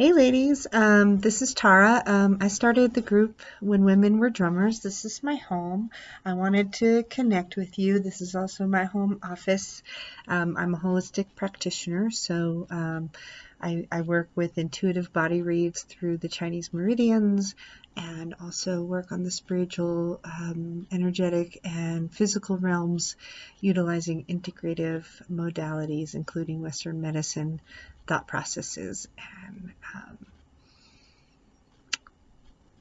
Hey ladies, this is Tara. I started the group when women were drummers. This is my home. I wanted to connect with you. This is also my home office. I'm a holistic practitioner, so I work with intuitive body reads through the Chinese meridians and also work on the spiritual, energetic, and physical realms utilizing integrative modalities, including Western medicine, thought processes, and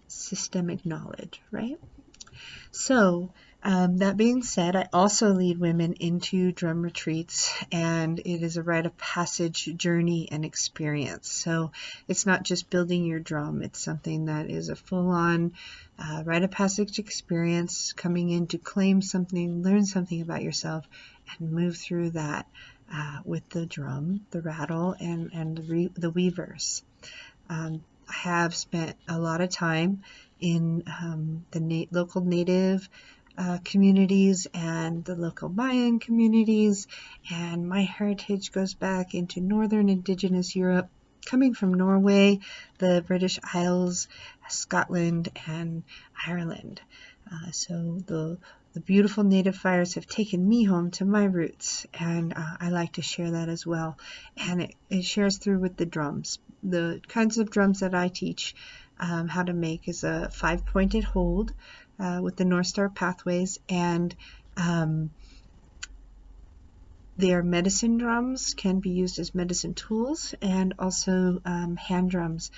systemic knowledge, right? So, that being said, I also lead women into drum retreats, and it is a rite of passage journey and experience. So, it's not just building your drum, it's something that is a full on rite of passage experience, coming in to claim something, learn something about yourself, and move through that with the drum, the rattle, and the weavers. I have spent a lot of time in the local native communities and the local Mayan communities, and my heritage goes back into northern indigenous Europe, coming from Norway, the British Isles, Scotland, and Ireland. So the beautiful native fires have taken me home to my roots, and I like to share that as well. And it shares through with the drums. The kinds of drums that I teach how to make is a 5-pointed hold with the North Star pathways, and they are medicine drums, can be used as medicine tools, and also hand drums,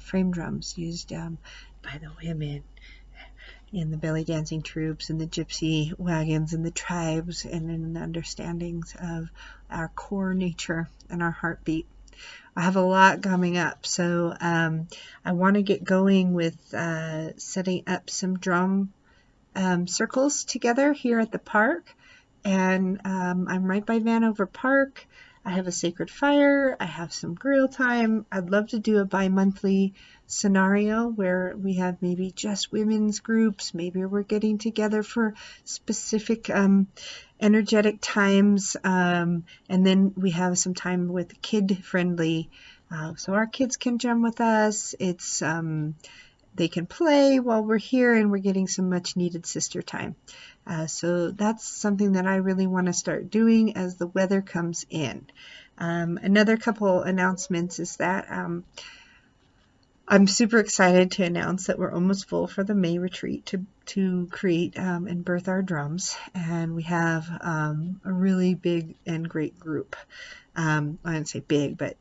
frame drums used by the women in the belly dancing troops and the gypsy wagons and the tribes, and in the understandings of our core nature and our heartbeat. I have a lot coming up, so I want to get going with setting up some drum circles together here at the park. And I'm right by Vanover Park. I have a sacred fire. I have some grill time. I'd love to do a bi-monthly scenario where we have maybe just women's groups. Maybe we're getting together for specific energetic times. And then we have some time with kid-friendly, so our kids can jam with us. It's they can play while we're here, and we're getting some much needed sister time. So that's something that I really want to start doing as the weather comes in. Another couple announcements is that I'm super excited to announce that we're almost full for the May retreat to create and birth our drums, and we have a really big and great group. I didn't say big, but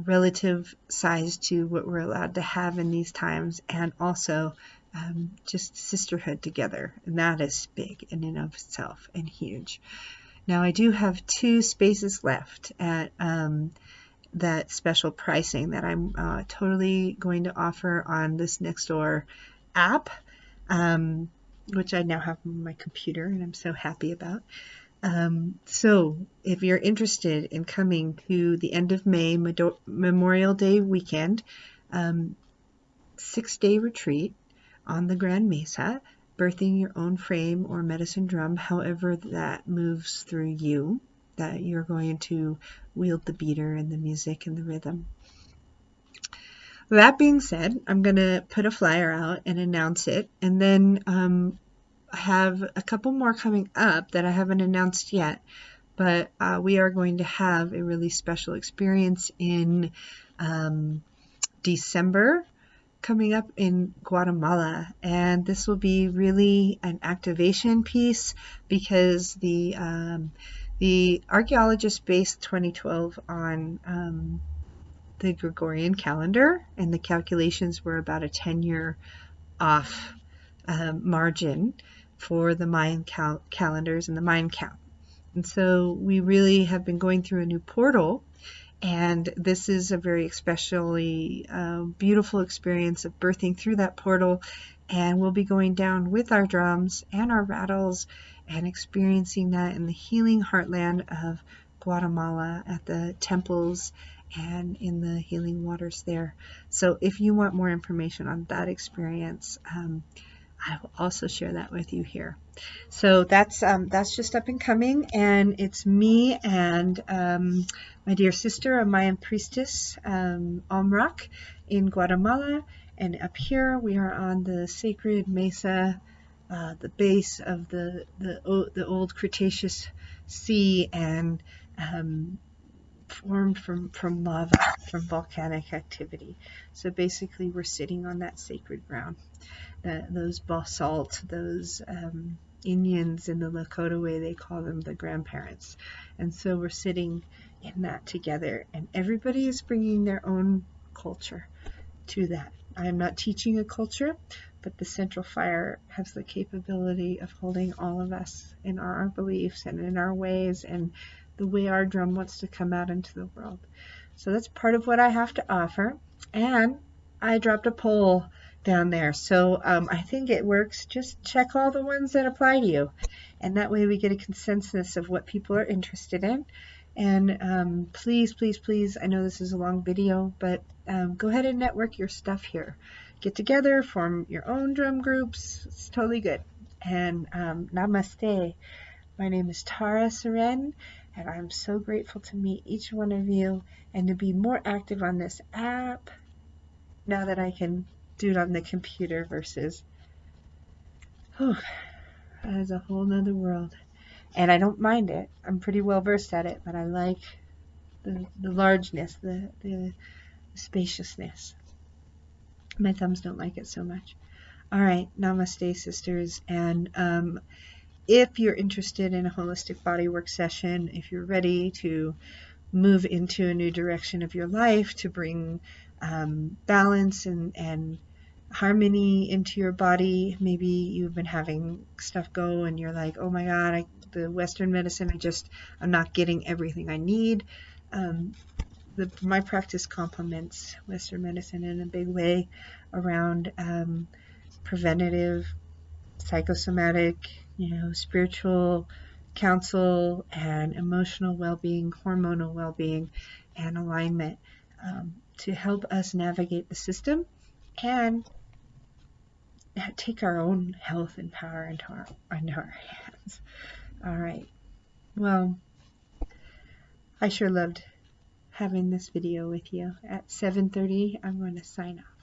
relative size to what we're allowed to have in these times, and also just sisterhood together, and that is big in and of itself and huge. Now I do have 2 spaces left at that special pricing that I'm totally going to offer on this Nextdoor app, which I now have on my computer, and I'm so happy about. So if you're interested in coming to the end of May, Memorial Day weekend, 6-day retreat on the Grand Mesa, birthing your own frame or medicine drum, however that moves through you, that you're going to wield the beater and the music and the rhythm. That being said, I'm going to put a flyer out and announce it, and then I have a couple more coming up that I haven't announced yet, but we are going to have a really special experience in December coming up in Guatemala, and this will be really an activation piece because the archaeologists based 2012 on the Gregorian calendar, and the calculations were about a 10-year off margin for the Mayan calendars and the Mayan count. And so we really have been going through a new portal, and this is a very especially beautiful experience of birthing through that portal, and we'll be going down with our drums and our rattles and experiencing that in the healing heartland of Guatemala at the temples and in the healing waters there. So if you want more information on that experience, I will also share that with you here. So that's just up and coming, and it's me and my dear sister, a Mayan priestess, Omrak, in Guatemala, and up here we are on the sacred mesa, the base of the old Cretaceous sea, and formed from lava, from volcanic activity. So basically, we're sitting on that sacred ground. Those basalt, those Indians in the Lakota way, they call them the grandparents. And so we're sitting in that together, and everybody is bringing their own culture to that. I am not teaching a culture, but the Central Fire has the capability of holding all of us in our beliefs and in our ways and the way our drum wants to come out into the world. So that's part of what I have to offer. And I dropped a poll down there. So I think it works. Just check all the ones that apply to you. And that way we get a consensus of what people are interested in. And please, please, please, I know this is a long video, but go ahead and network your stuff here. Get together, form your own drum groups. It's totally good. And namaste. My name is Tara Seren, and I'm so grateful to meet each one of you and to be more active on this app now that I can do it on the computer versus, that is a whole nother world. And I don't mind it. I'm pretty well versed at it, but I like the largeness, the spaciousness. My thumbs don't like it so much. All right, namaste, sisters. And if you're interested in a holistic bodywork session, if you're ready to move into a new direction of your life, to bring balance and harmony into your body, maybe you've been having stuff go and you're like, oh my God, the Western medicine, I'm not getting everything I need. My practice complements Western medicine in a big way around preventative, psychosomatic, spiritual counsel and emotional well-being, hormonal well-being, and alignment to help us navigate the system and take our own health and power into our hands. All right. Well, I sure loved having this video with you. At 7:30, I'm going to sign off.